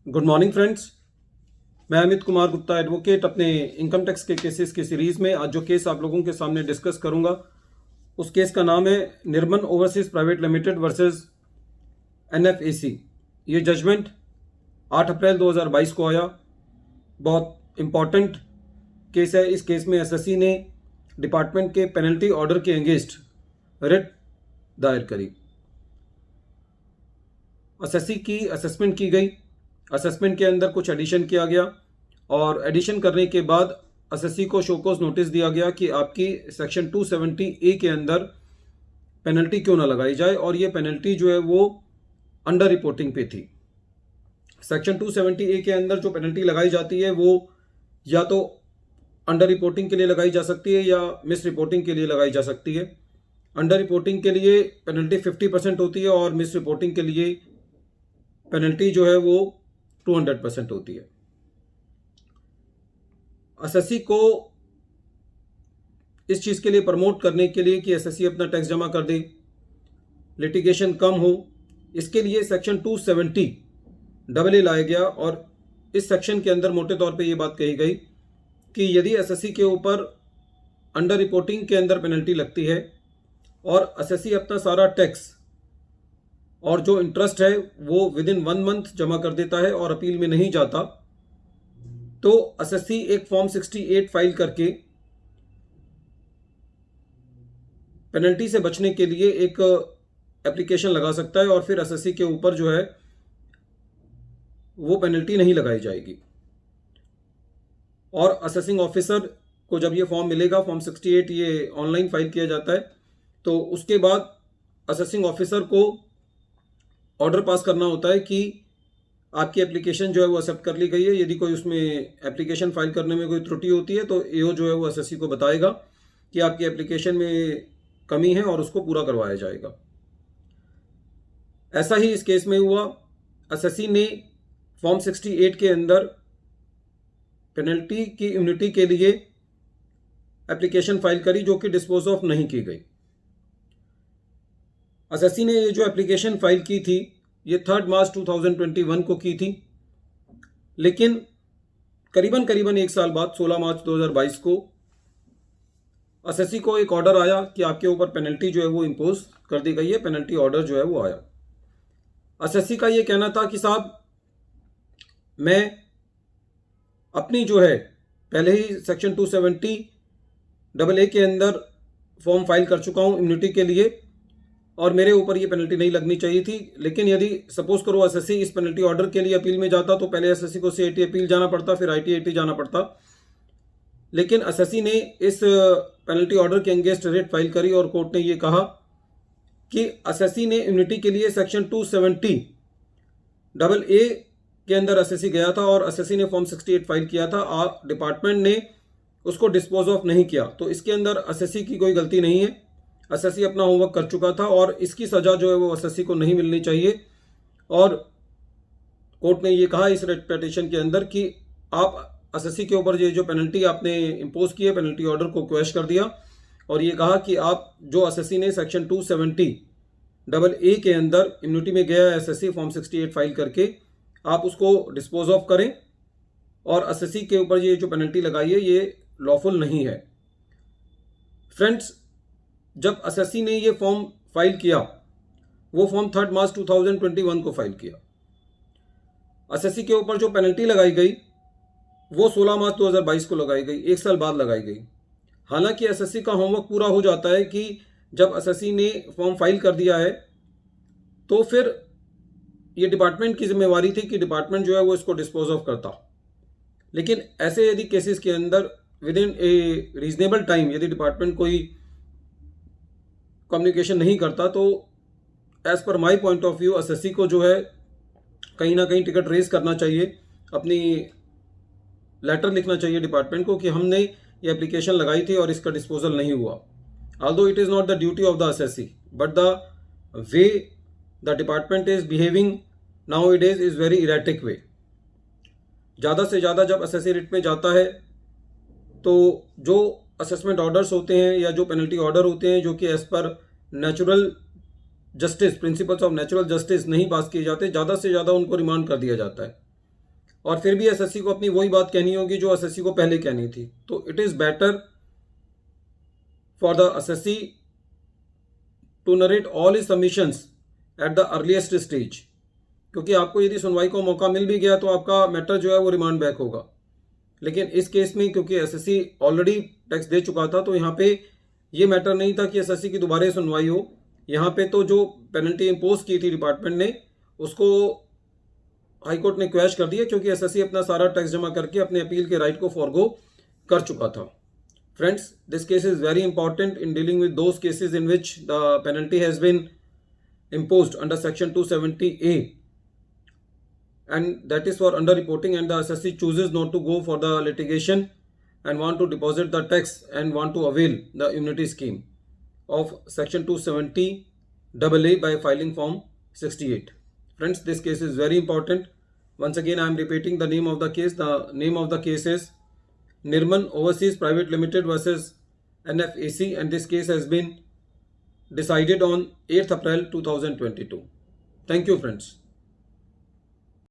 Good morning friends. मैं Amit Kumar Gupta advocate अपने income tax के केसेस की सीरीज में आज जो केस आप लोगों के सामने डिस्कस करूंगा उस केस का नाम है Nirman overseas private limited versus एनएफएसी। ये जजमेंट 8 अप्रैल 2022 को आया। बहुत इंपॉर्टेंट केस है। इस केस में एसएससी ने डिपार्टमेंट के पेनल्टी ऑर्डर के अगेंस्ट रिट दायर करी। एसएससी की असेसमेंट की गई। असेसमेंट के अंदर कुछ एडिशन किया गया और एडिशन करने के बाद एसएससी को शोकॉज नोटिस दिया गया कि आपकी सेक्शन 270A के अंदर पेनल्टी क्यों ना लगाई जाए, और ये पेनल्टी जो है वो अंडर रिपोर्टिंग पे थी। सेक्शन 270A के अंदर जो पेनल्टी लगाई जाती है वो या तो अंडर रिपोर्टिंग के लिए लगाई जा सकती है या मिस रिपोर्टिंग के लिए लगाई जा सकती है। अंडर रिपोर्टिंग के लिए पेनल्टी 50% होती है और मिस रिपोर्टिंग के लिए पेनल्टी जो है वो 200% होती है। एसएससी को इस चीज़ के लिए प्रमोट करने के लिए कि एसएससी अपना टैक्स जमा कर दे, लिटिगेशन कम हो, इसके लिए सेक्शन 270AA लाया गया। और इस सेक्शन के अंदर मोटे तौर पे ये बात कही गई कि यदि एसएससी के ऊपर अंडर रिपोर्टिंग के अंदर पेनल्टी लगती है और एसएससी अपना सारा टैक्स और जो इंटरेस्ट है वो विद इन 1 मंथ जमा कर देता है और अपील में नहीं जाता, तो एसएससी एक फॉर्म 68 फाइल करके पेनल्टी से बचने के लिए एक एप्लीकेशन लगा सकता है और फिर एसएससी के ऊपर जो है वो पेनल्टी नहीं लगाई जाएगी। और असेसिंग ऑफिसर को जब ये फॉर्म मिलेगा, फॉर्म 68 ये ऑनलाइन फाइल किया जाता है, तो उसके बाद असेसिंग ऑफिसर को ऑर्डर पास करना होता है कि आपकी एप्लीकेशन जो है वो एक्सेप्ट कर ली गई है। यदि कोई उसमें एप्लीकेशन फाइल करने में कोई त्रुटि होती है तो एओ जो है वो एसएससी को बताएगा कि आपकी एप्लीकेशन में कमी है और उसको पूरा करवाया जाएगा। ऐसा ही इस केस में हुआ। एसएससी ने फॉर्म 68 के अंदर पेनल्टी की इम्यूनिटी के लिए एप्लीकेशन फाइल करी जो कि डिस्पोज ऑफ नहीं की गई। एसएससी ने ये जो एप्लीकेशन फाइल की थी ये 3 मार्च 2021 को की थी, लेकिन करीबन 1 साल बाद 16 मार्च 2022 को एसएससी को एक ऑर्डर आया कि आपके ऊपर पेनल्टी जो है वो इम्पोज कर दी गई है। पेनल्टी ऑर्डर जो है वो आया। एसएससी का ये कहना था कि साहब मैं अपनी जो है पहले ही सेक्शन 270AA के अंदर फॉर्म फाइल कर चुका हूँ इम्यूनिटी के लिए और मेरे ऊपर ये पेनल्टी नहीं लगनी चाहिए थी। लेकिन यदि सपोज करो एसएससी इस पेनल्टी ऑर्डर के लिए अपील में जाता तो पहले एसएससी को सीआईटी अपील जाना पड़ता, फिर आईटीआईटी जाना पड़ता। लेकिन एसएससी ने इस पेनल्टी ऑर्डर के अगेंस्ट रिट फाइल करी और कोर्ट ने ये कहा कि एसएससी ने इम्यूनिटी के लिए सेक्शन 270AA के अंदर एसएससी गया था और एसएससी ने फॉर्म 68 फाइल किया था। डिपार्टमेंट ने उसको डिस्पोज ऑफ नहीं किया, तो इसके अंदर एसएससी की कोई गलती नहीं है। एसएससी अपना होमवर्क कर चुका था और इसकी सजा जो है वो एसएससी को नहीं मिलनी चाहिए। और कोर्ट ने ये कहा इस रिट पिटीशन के अंदर कि आप एसएससी के ऊपर ये जो पेनल्टी आपने इम्पोज की है, पेनल्टी ऑर्डर को क्वेश कर दिया और ये कहा कि आप जो एसएससी ने सेक्शन 270AA के अंदर इम्यूनिटी में गया एसएससी फॉर्म 68 फाइल करके, आप उसको डिस्पोज ऑफ करें और एसएससी के ऊपर ये जो पेनल्टी लगाई है ये लॉफुल नहीं है। फ्रेंड्स, जब एसएससी ने ये फॉर्म फाइल किया वो फॉर्म 3 मार्च 2021 को फाइल किया। एसएससी के ऊपर जो पेनल्टी लगाई गई वो 16 मार्च 2022 को लगाई गई, 1 साल बाद लगाई गई। हालांकि एसएससी का होमवर्क पूरा हो जाता है कि जब एसएससी ने फॉर्म फाइल कर दिया है तो फिर ये डिपार्टमेंट की जिम्मेवारी थी कि डिपार्टमेंट जो है वो इसको डिस्पोज ऑफ करता। लेकिन ऐसे यदि केसेस के अंदर within a reasonable time यदि डिपार्टमेंट कोई कम्युनिकेशन नहीं करता तो as per my point of view SSC को जो है कहीं ना कहीं टिकट रेज करना चाहिए, अपनी लेटर लिखना चाहिए डिपार्टमेंट को कि हमने ये एप्लीकेशन लगाई थी और इसका डिस्पोजल नहीं हुआ। Although it is not the duty of the SSC but the way the department is behaving now it is very erratic way. ज़्यादा से ज़्यादा जब एसएससी रिट में जाता है तो जो असेसमेंट ऑर्डर्स होते हैं या जो पेनल्टी ऑर्डर होते हैं जो कि as per natural justice, principles of natural justice नहीं पास किए जाते, ज़्यादा से ज़्यादा उनको रिमांड कर दिया जाता है। और फिर भी एसएससी को अपनी वही बात कहनी होगी जो एसएससी को पहले कहनी थी। तो it is better for the SSC to narrate all his submissions at the earliest stage, क्योंकि आपको यदि सुनवाई को मौका मिल भी गया तो आपका मैटर जो है वो रिमांड बैक होगा। लेकिन इस केस में क्योंकि एसएससी ऑलरेडी टैक्स दे चुका था, तो यहाँ पे ये मैटर नहीं था कि एसएससी की दोबारा सुनवाई हो। यहाँ पे तो जो पेनल्टी इम्पोज की थी डिपार्टमेंट ने, उसको हाईकोर्ट ने क्वैश कर दिया, क्योंकि एसएससी अपना सारा टैक्स जमा करके अपने अपील के राइट को फॉरगो कर चुका था। Friends, this case is very important in dealing with those cases in which the penalty has been imposed under section 270A, and that is for underreporting, and the SSC chooses not to go for the litigation and want to deposit the tax and want to avail the immunity scheme of section 270AA by filing form 68. Friends, this case is very important. Once again, I am repeating the name of the case. The name of the case is Nirman Overseas Private Limited versus NFAC, and this case has been decided on 8th April 2022. Thank you, friends.